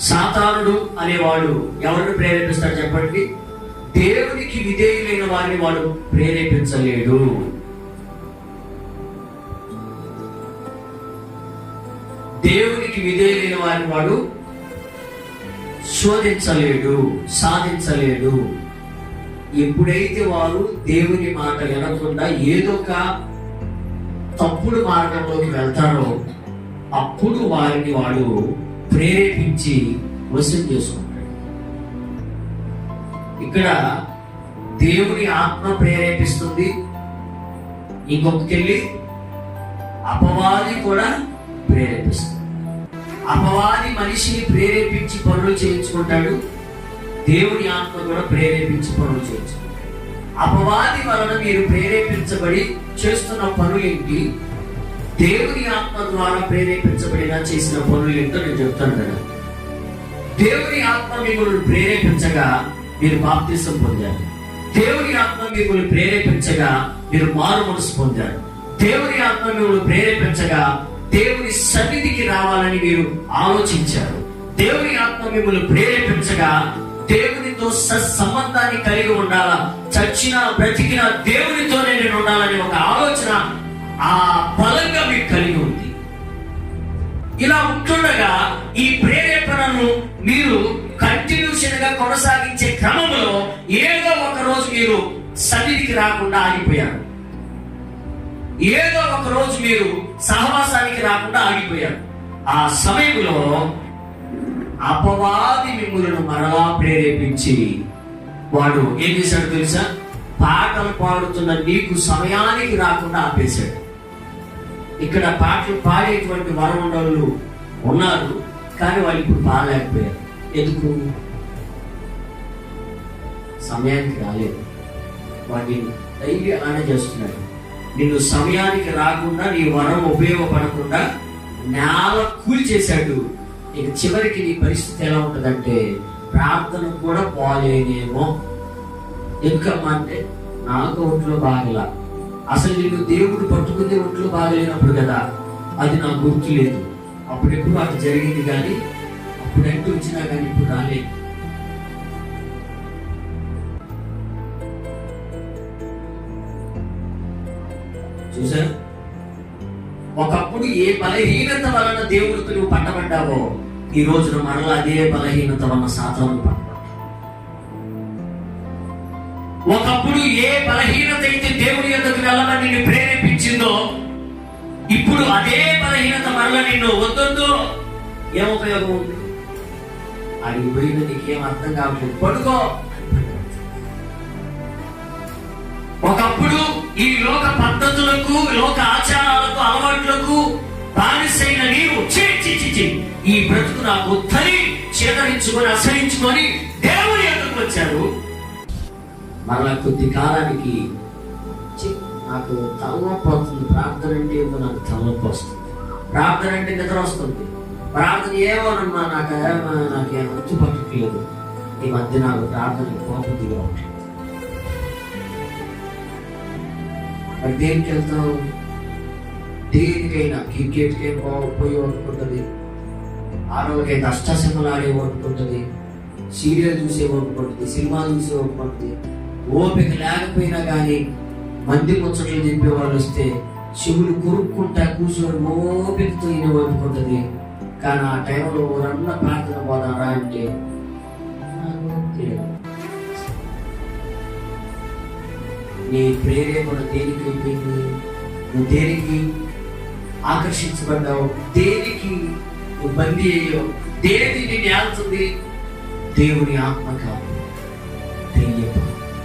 సాతానుడు అనేవాడు ఎవరిని ప్రేరేపిస్తాడు చెప్పండి? దేవునికి విధేయులైన వారిని వాడు ప్రేరేపించలేడు. దేవునికి విధేయులైన వారిని వాడు శోధించలేడు, సాధించలేడు. ఎప్పుడైతే వారు దేవుని మాట వినకుండా ఏదో ఒక తప్పుడు మార్గంలోకి వెళ్తారో అప్పుడు వారిని వాడు ప్రేరేపించి వశం చేసుకుంటాడు. ఇక్కడ దేవుని ఆత్మ ప్రేరేపిస్తుంది, ఇంకొకకెళ్ళి అపవాది కూడా ప్రేరేపిస్తుంది. అపవాది మనిషిని ప్రేరేపించి పనులు చేయించుకుంటాడు, దేవుని ఆత్మ కూడా ప్రేరేపించి పనులు చేయించుకుంటాడు. అపవాది వలన మీరు ప్రేరేపించబడి చేస్తున్న పనులేంటి, దేవుని ఆత్మ ద్వారా ప్రేరేపించబడిన చేసిన పనులు ఏంటో నేను చెప్తాను కదా. దేవుని ఆత్మ మిమ్మల్ని ప్రేరేపించగా మీరు బాప్తిసం పొందారు. దేవుని ఆత్మ మిమ్మల్ని ప్రేరేపించగా మీరు మారు మనసు పొందారు. దేవుని ఆత్మ మిమ్మల్ని ప్రేరేపించగా దేవుని సన్నిధికి రావాలని మీరు ఆలోచించారు. దేవుని ఆత్మ మిమ్మల్ని ప్రేరేపించగా దేవునితో సత్సంబంధాన్ని కలిగి ఉండాలా, చచ్చినా బ్రతికినా దేవునితోనే నేను ఉండాలని ఒక ఆలోచన ఆ బలంగా మీకు కలిగి ఉంది. ఇలా ఉంటుండగా ఈ ప్రేరేపణను మీరు కంటిన్యూషన్ గా కొనసాగించే క్రమంలో ఏదో ఒక రోజు మీరు సన్నిధికి రాకుండా ఆగిపోయారు, ఏదో ఒక రోజు మీరు సహవాసానికి రాకుండా ఆగిపోయారు. ఆ సమయంలో అపవాది మిమ్మల్ని మరలా ప్రేరేపించి వాడు ఏం చేశాడు తెలుసా? పాటలు పాడుతున్న నీకు సమయానికి రాకుండా ఆపేశాడు. ఇక్కడ పాటలు పాడేటువంటి వరమండలు ఉన్నారు, కానీ వాళ్ళు ఇప్పుడు పాడలేకపోయారు. ఎందుకు? సమయానికి రాలేదు. వాటిని డైలీ అలానే చేస్తున్నాడు. నిన్ను సమయానికి రాకుండా నీ వరం ఉపయోగపడకుండా నేల కూలి చేశాడు. ఇక చివరికి నీ పరిస్థితి ఎలా ఉంటుందంటే ప్రార్థన కూడా పోలేనేమో. ఎందుకమ్మా అంటే నాకు ఒంట్లో బాగలా. అసలు నిన్ను దేవుడు పట్టుకుంది ఒంట్లో బాగలేనప్పుడు కదా, అది నాకు గుర్తు లేదు. అప్పుడెప్పుడు అది జరిగింది, కానీ అప్పుడంటూ వచ్చినా కానీ ఇప్పుడు రాలేదు. చూసారు? ఒకప్పుడు ఏ బలహీనత వలన దేవుడికి నువ్వు పట్టబడ్డావో ఈ రోజున మరలా అదే బలహీనత వలన సాతాను పట్టబడ్డావు. ఒకప్పుడు ఏ బలహీనత అయితే దేవుడి యొద్దకు వెళ్ళమని నిన్ను ప్రేరేపించిందో ఇప్పుడు అదే బలహీనత మరలా నిన్ను వద్దొద్దు. ఏం ఉపయోగం ఉంది? అడిగిపోయిన నీకేం అర్థం కావట్లేదు, పడుకో. ఒకప్పుడు ఈ లోక పద్ధతులకు, లోక ఆచారాలకు, అలవాట్లకు బానిసైన నీవు ఈ బ్రతుకు నాకు తని చేతరించుకొని అసహించుకొని దేవుని ఎదురుకు వచ్చారు. మరలా కొద్ది కాలానికి నాకు తలనొప్పి వస్తుంది, ప్రార్థన అంటే ఏమో నాకు తలనొప్పి వస్తుంది, ప్రార్థన అంటే నిద్ర వస్తుంది, ప్రార్థన ఏమోనమ్మా నాకేం వచ్చి పట్టట్లేదు. ఈ మధ్య నాకు ప్రార్థన కోపంగా ఉంటుంది. మరి దేనికి వెళ్తావు? దేనికైనా క్రికెట్కి పోయి వండుకుంటుంది, ఆరోగ్యైతే అష్టాసింహలు ఆడే వండుకుంటుంది, సీరియల్ చూసే వండుకుంటుంది, సినిమా చూసే వండుకుంటుంది. ఓపిక లేకపోయినా కానీ మంది ముచ్చట్లు చెప్పే వాళ్ళు వస్తే శివులు కురుక్కుంటా కూర్చొని ఓపికతో ఈయన వండుకుంటుంది. కానీ ఆ టైంలో రన్న ప్రార్థన పోదారా అంటే నీ ప్రేరేపణ దేనికి అయిపోయింది? నువ్వు దేనికి ఆకర్షించబడ్డావు? దేనికి నువ్వు బందీ అయ్యావు? దేనికి నిన్ను ఏళ్తుంది? దేవుని ఆత్మ కాదు.